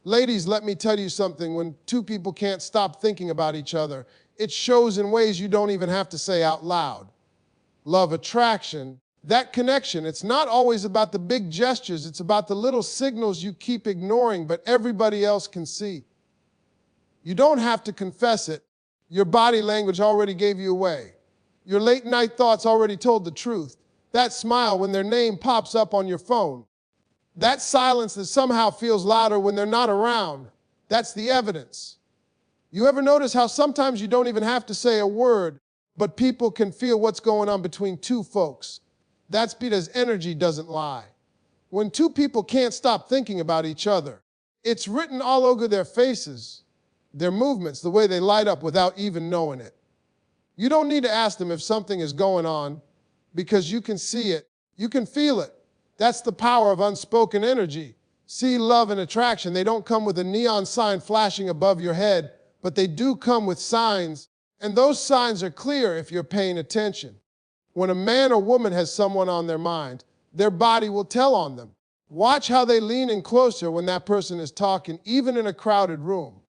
Ladies, let me tell you something. When two people can't stop thinking about each other, it shows in ways you don't even have to say out loud. Love attraction, that connection, it's not always about the big gestures. It's about the little signals you keep ignoring, but everybody else can see. You don't have to confess it. Your body language already gave you away. Your late night thoughts already told the truth. That smile when their name pops up on your phone. That silence that somehow feels louder when they're not around. That's the evidence. You ever notice how sometimes you don't even have to say a word, but people can feel what's going on between two folks? That's because energy doesn't lie. When two people can't stop thinking about each other, it's written all over their faces, their movements, the way they light up without even knowing it. You don't need to ask them if something is going on because you can see it, you can feel it. That's the power of unspoken energy. See, love and attraction, they don't come with a neon sign flashing above your head, but they do come with signs, and those signs are clear if you're paying attention. When a man or woman has someone on their mind, their body will tell on them. Watch how they lean in closer when that person is talking, even in a crowded room.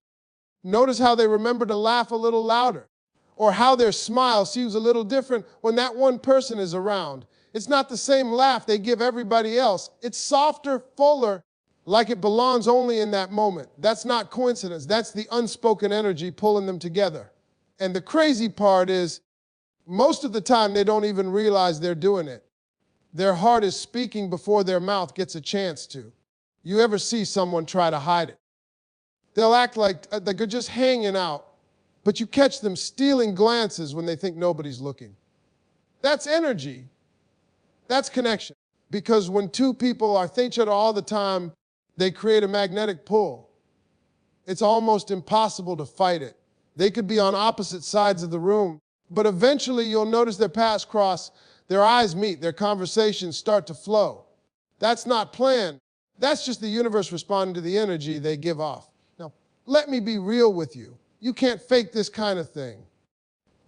Notice how they remember to laugh a little louder, or how their smile seems a little different when that one person is around. It's not the same laugh they give everybody else. It's softer, fuller, like it belongs only in that moment. That's not coincidence. That's the unspoken energy pulling them together. And the crazy part is, most of the time they don't even realize they're doing it. Their heart is speaking before their mouth gets a chance to. You ever see someone try to hide it? They'll act like they're just hanging out, but you catch them stealing glances when they think nobody's looking. That's energy. That's connection. Because when two people are with each other all the time, they create a magnetic pull. It's almost impossible to fight it. They could be on opposite sides of the room, but eventually you'll notice their paths cross, their eyes meet, their conversations start to flow. That's not planned. That's just the universe responding to the energy they give off. Now, let me be real with you. You can't fake this kind of thing.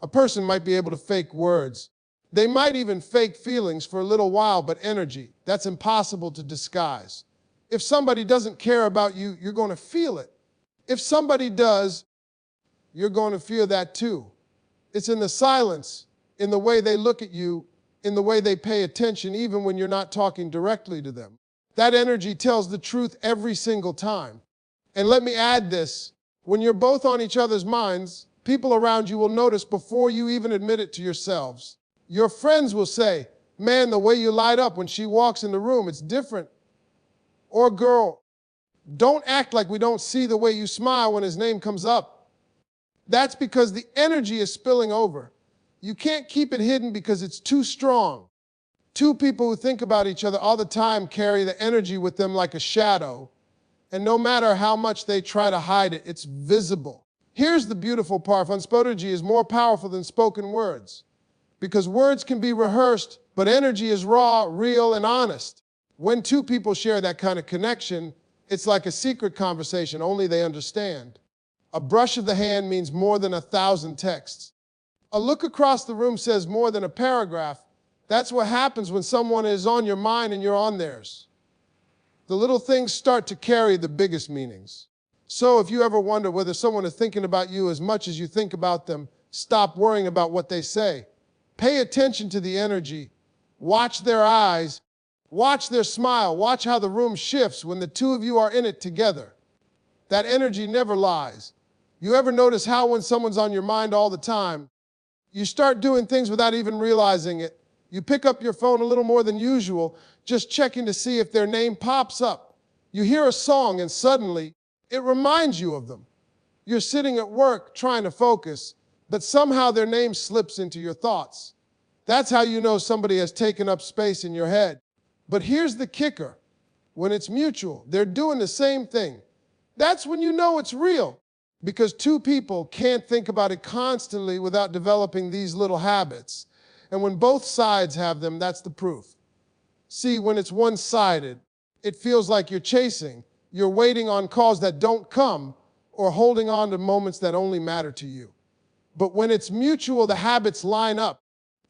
A person might be able to fake words. They might even fake feelings for a little while, but energy, that's impossible to disguise. If somebody doesn't care about you, you're going to feel it. If somebody does, you're going to feel that too. It's in the silence, in the way they look at you, in the way they pay attention, even when you're not talking directly to them. That energy tells the truth every single time. And let me add this, when you're both on each other's minds, people around you will notice before you even admit it to yourselves. Your friends will say, man, the way you light up when she walks in the room, it's different. Or girl, don't act like we don't see the way you smile when his name comes up. That's because the energy is spilling over. You can't keep it hidden because it's too strong. Two people who think about each other all the time carry the energy with them like a shadow. And no matter how much they try to hide it, it's visible. Here's the beautiful part. Unspoken energy is more powerful than spoken words. Because words can be rehearsed, but energy is raw, real, and honest. When two people share that kind of connection, it's like a secret conversation only they understand. A brush of the hand means more than 1,000 texts. A look across the room says more than a paragraph. That's what happens when someone is on your mind and you're on theirs. The little things start to carry the biggest meanings. So if you ever wonder whether someone is thinking about you as much as you think about them, stop worrying about what they say. Pay attention to the energy. Watch their eyes. Watch their smile. Watch how the room shifts when the two of you are in it together. That energy never lies. You ever notice how when someone's on your mind all the time, you start doing things without even realizing it? You pick up your phone a little more than usual, just checking to see if their name pops up. You hear a song and suddenly it reminds you of them. You're sitting at work trying to focus, but somehow their name slips into your thoughts. That's how you know somebody has taken up space in your head. But here's the kicker. When it's mutual, they're doing the same thing. That's when you know it's real. Because two people can't think about it constantly without developing these little habits. And when both sides have them, that's the proof. See, when it's one-sided, it feels like you're chasing. You're waiting on calls that don't come or holding on to moments that only matter to you. But when it's mutual, the habits line up.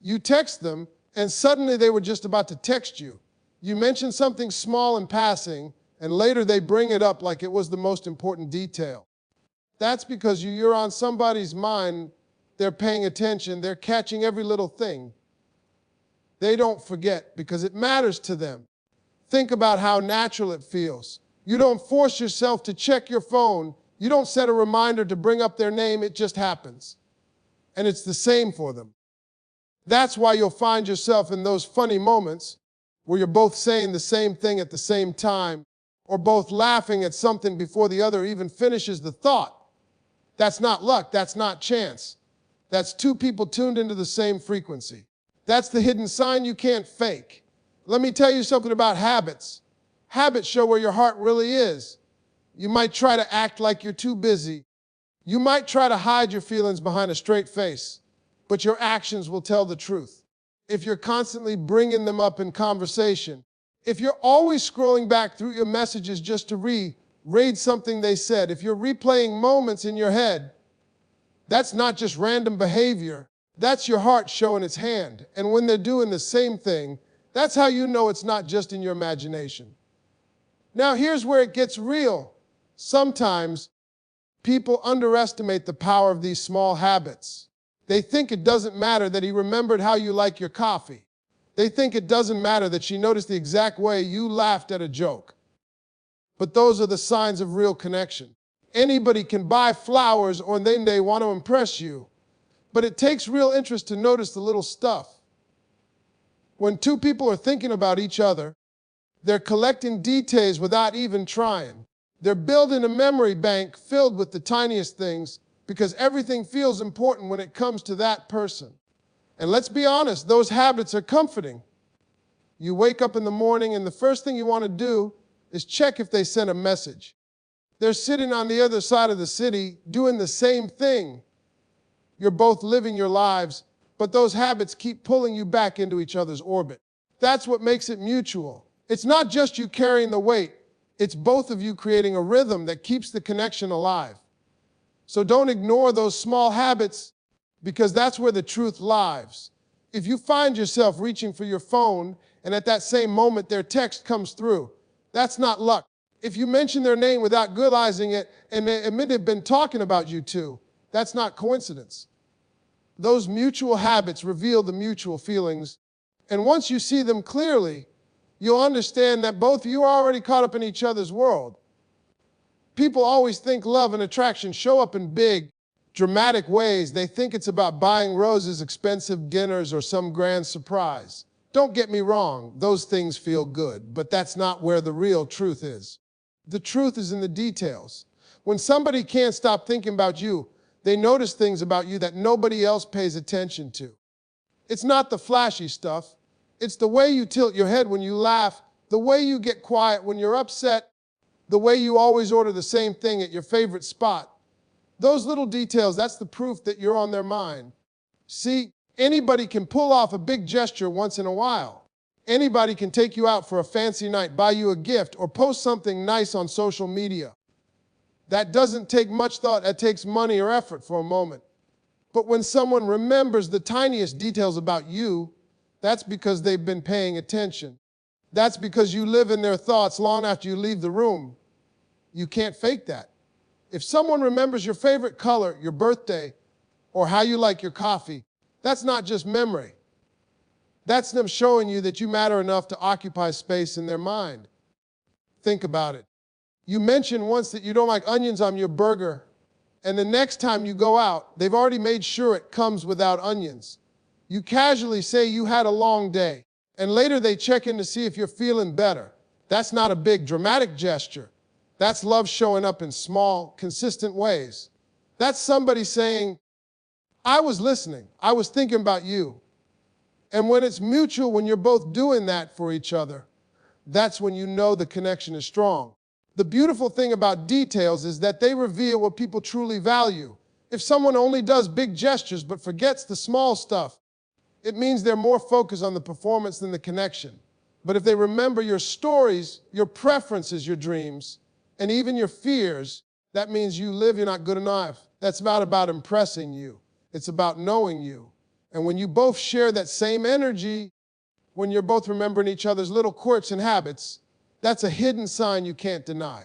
You text them, and suddenly they were just about to text you. You mention something small in passing, and later they bring it up like it was the most important detail. That's because you're on somebody's mind, they're paying attention, they're catching every little thing. They don't forget because it matters to them. Think about how natural it feels. You don't force yourself to check your phone. You don't set a reminder to bring up their name. It just happens. And it's the same for them. That's why you'll find yourself in those funny moments where you're both saying the same thing at the same time, or both laughing at something before the other even finishes the thought. That's not luck. That's not chance. That's two people tuned into the same frequency. That's the hidden sign you can't fake. Let me tell you something about habits. Habits show where your heart really is. You might try to act like you're too busy. You might try to hide your feelings behind a straight face, but your actions will tell the truth. If you're constantly bringing them up in conversation, if you're always scrolling back through your messages just to read something they said, if you're replaying moments in your head, that's not just random behavior. That's your heart showing its hand. And when they're doing the same thing, that's how you know it's not just in your imagination. Now, here's where it gets real. Sometimes people underestimate the power of these small habits. They think it doesn't matter that he remembered how you like your coffee. They think it doesn't matter that she noticed the exact way you laughed at a joke. But those are the signs of real connection. Anybody can buy flowers or then they want to impress you. But it takes real interest to notice the little stuff. When two people are thinking about each other, they're collecting details without even trying. They're building a memory bank filled with the tiniest things because everything feels important when it comes to that person. And let's be honest, those habits are comforting. You wake up in the morning and the first thing you want to do is check if they sent a message. They're sitting on the other side of the city doing the same thing. You're both living your lives, but those habits keep pulling you back into each other's orbit. That's what makes it mutual. It's not just you carrying the weight. It's both of you creating a rhythm that keeps the connection alive. So don't ignore those small habits because that's where the truth lies. If you find yourself reaching for your phone and at that same moment their text comes through, that's not luck. If you mention their name without realizing it and they admit they've been talking about you two, that's not coincidence. Those mutual habits reveal the mutual feelings. And once you see them clearly, you'll understand that both of you are already caught up in each other's world. People always think love and attraction show up in big, dramatic ways. They think it's about buying roses, expensive dinners, or some grand surprise. Don't get me wrong, those things feel good, but that's not where the real truth is. The truth is in the details. When somebody can't stop thinking about you, they notice things about you that nobody else pays attention to. It's not the flashy stuff. It's the way you tilt your head when you laugh, the way you get quiet when you're upset, the way you always order the same thing at your favorite spot. Those little details, that's the proof that you're on their mind. See, anybody can pull off a big gesture once in a while. Anybody can take you out for a fancy night, buy you a gift, or post something nice on social media. That doesn't take much thought. That takes money or effort for a moment. But when someone remembers the tiniest details about you, that's because they've been paying attention. That's because you live in their thoughts long after you leave the room. You can't fake that. If someone remembers your favorite color, your birthday, or how you like your coffee, that's not just memory. That's them showing you that you matter enough to occupy space in their mind. Think about it. You mentioned once that you don't like onions on your burger, and the next time you go out, they've already made sure it comes without onions. You casually say you had a long day, and later they check in to see if you're feeling better. That's not a big dramatic gesture. That's love showing up in small, consistent ways. That's somebody saying, I was listening, I was thinking about you. And when it's mutual, when you're both doing that for each other, that's when you know the connection is strong. The beautiful thing about details is that they reveal what people truly value. If someone only does big gestures but forgets the small stuff, it means they're more focused on the performance than the connection. But if they remember your stories, your preferences, your dreams, and even your fears, that means you live, you're not good enough. That's not about impressing you. It's about knowing you. And when you both share that same energy, when you're both remembering each other's little quirks and habits, That's a hidden sign you can't deny.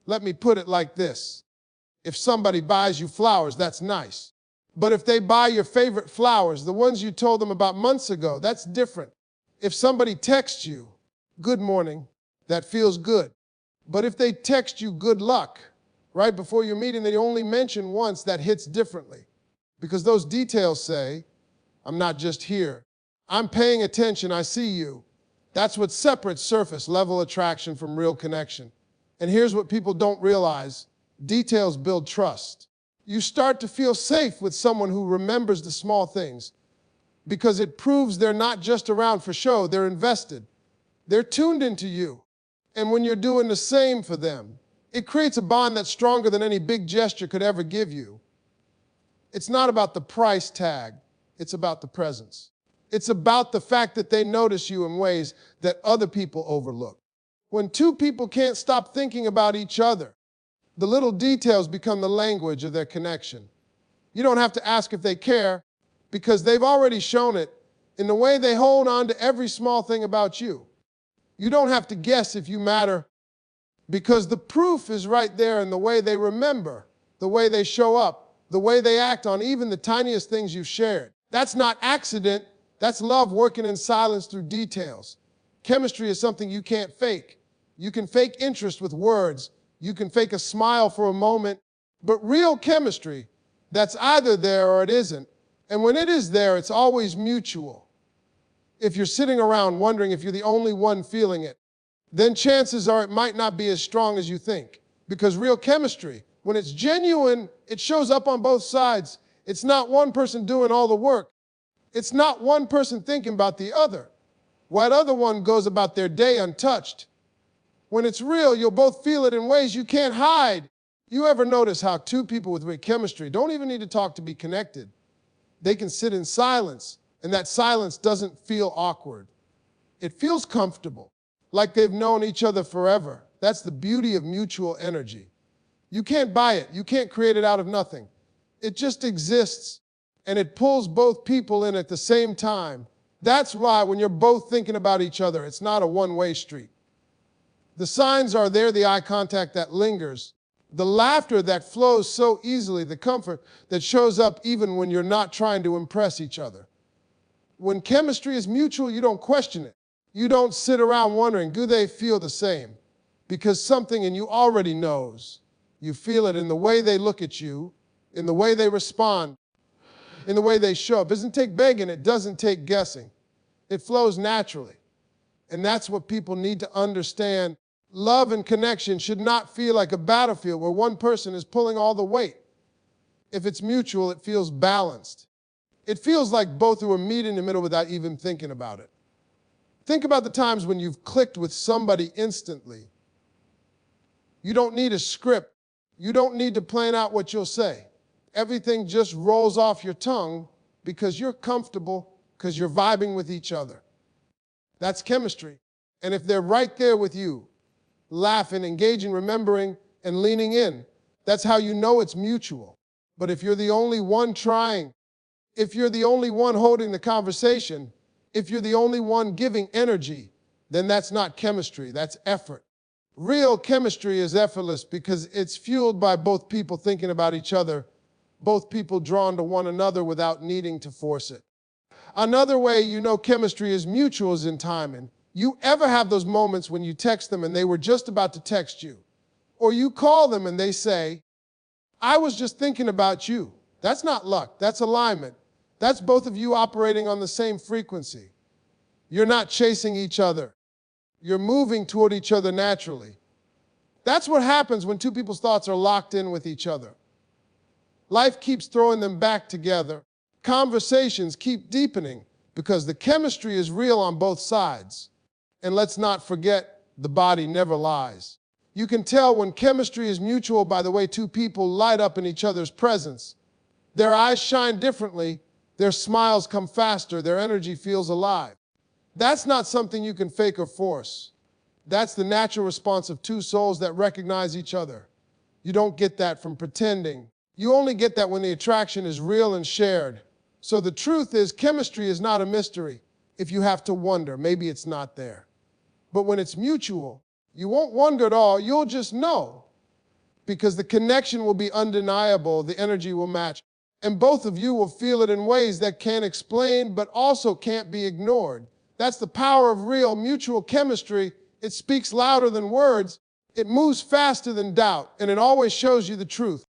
Let me put it like this. If somebody buys you flowers, that's nice. But if they buy your favorite flowers, the ones you told them about months ago, that's different. If somebody texts you, good morning, that feels good. But if they text you good luck right before your meeting, they only mention once, that hits differently. Because those details say, I'm not just here. I'm paying attention, I see you. That's what separates surface level attraction from real connection. And here's what people don't realize. Details build trust. You start to feel safe with someone who remembers the small things because it proves they're not just around for show, they're invested. They're tuned into you. And when you're doing the same for them, it creates a bond that's stronger than any big gesture could ever give you. It's not about the price tag, it's about the presence. It's about the fact that they notice you in ways that other people overlook. When two people can't stop thinking about each other, the little details become the language of their connection. You don't have to ask if they care, because they've already shown it in the way they hold on to every small thing about you. You don't have to guess if you matter, because the proof is right there in the way they remember, the way they show up, the way they act on even the tiniest things you've shared. That's not accident, that's love working in silence through details. Chemistry is something you can't fake. You can fake interest with words, you can fake a smile for a moment, but real chemistry, that's either there or it isn't. And when it is there, it's always mutual. If you're sitting around wondering if you're the only one feeling it, then chances are it might not be as strong as you think. Because real chemistry, when it's genuine, it shows up on both sides. It's not one person doing all the work. It's not one person thinking about the other, while the other one goes about their day untouched. When it's real, you'll both feel it in ways you can't hide. You ever notice how two people with great chemistry don't even need to talk to be connected? They can sit in silence, and that silence doesn't feel awkward. It feels comfortable, like they've known each other forever. That's the beauty of mutual energy. You can't buy it. You can't create it out of nothing. It just exists, and it pulls both people in at the same time. That's why when you're both thinking about each other, it's not a one-way street. The signs are there, the eye contact that lingers, the laughter that flows so easily, the comfort that shows up even when you're not trying to impress each other. When chemistry is mutual, you don't question it. You don't sit around wondering, do they feel the same? Because something in you already knows. You feel it in the way they look at you, in the way they respond, in the way they show up. It doesn't take begging, it doesn't take guessing. It flows naturally. And that's what people need to understand. Love and connection should not feel like a battlefield where one person is pulling all the weight. If it's mutual, it feels balanced. It feels like both of them meet in the middle without even thinking about it. Think about the times when you've clicked with somebody instantly. You don't need a script. You don't need to plan out what you'll say. Everything just rolls off your tongue because you're comfortable, because you're vibing with each other. That's chemistry. And if they're right there with you, laughing, engaging, remembering, and leaning in, that's how you know it's mutual. But if you're the only one trying, if you're the only one holding the conversation, if you're the only one giving energy, then that's not chemistry, that's effort. Real chemistry is effortless because it's fueled by both people thinking about each other, both people drawn to one another without needing to force it. Another way you know chemistry is mutual is in timing. You ever have those moments when you text them and they were just about to text you? Or you call them and they say, I was just thinking about you. That's not luck, that's alignment. That's both of you operating on the same frequency. You're not chasing each other. You're moving toward each other naturally. That's what happens when two people's thoughts are locked in with each other. Life keeps throwing them back together. Conversations keep deepening because the chemistry is real on both sides. And let's not forget, the body never lies. You can tell when chemistry is mutual by the way two people light up in each other's presence. Their eyes shine differently, their smiles come faster, their energy feels alive. That's not something you can fake or force. That's the natural response of two souls that recognize each other. You don't get that from pretending. You only get that when the attraction is real and shared. So the truth is, chemistry is not a mystery. If you have to wonder, maybe it's not there. But when it's mutual, You won't wonder at all, you'll just know. Because the connection will be undeniable, the energy will match, and both of you will feel it in ways that can't explain but also can't be ignored. That's the power of real mutual chemistry. It speaks louder than words, it moves faster than doubt, and it always shows you the truth.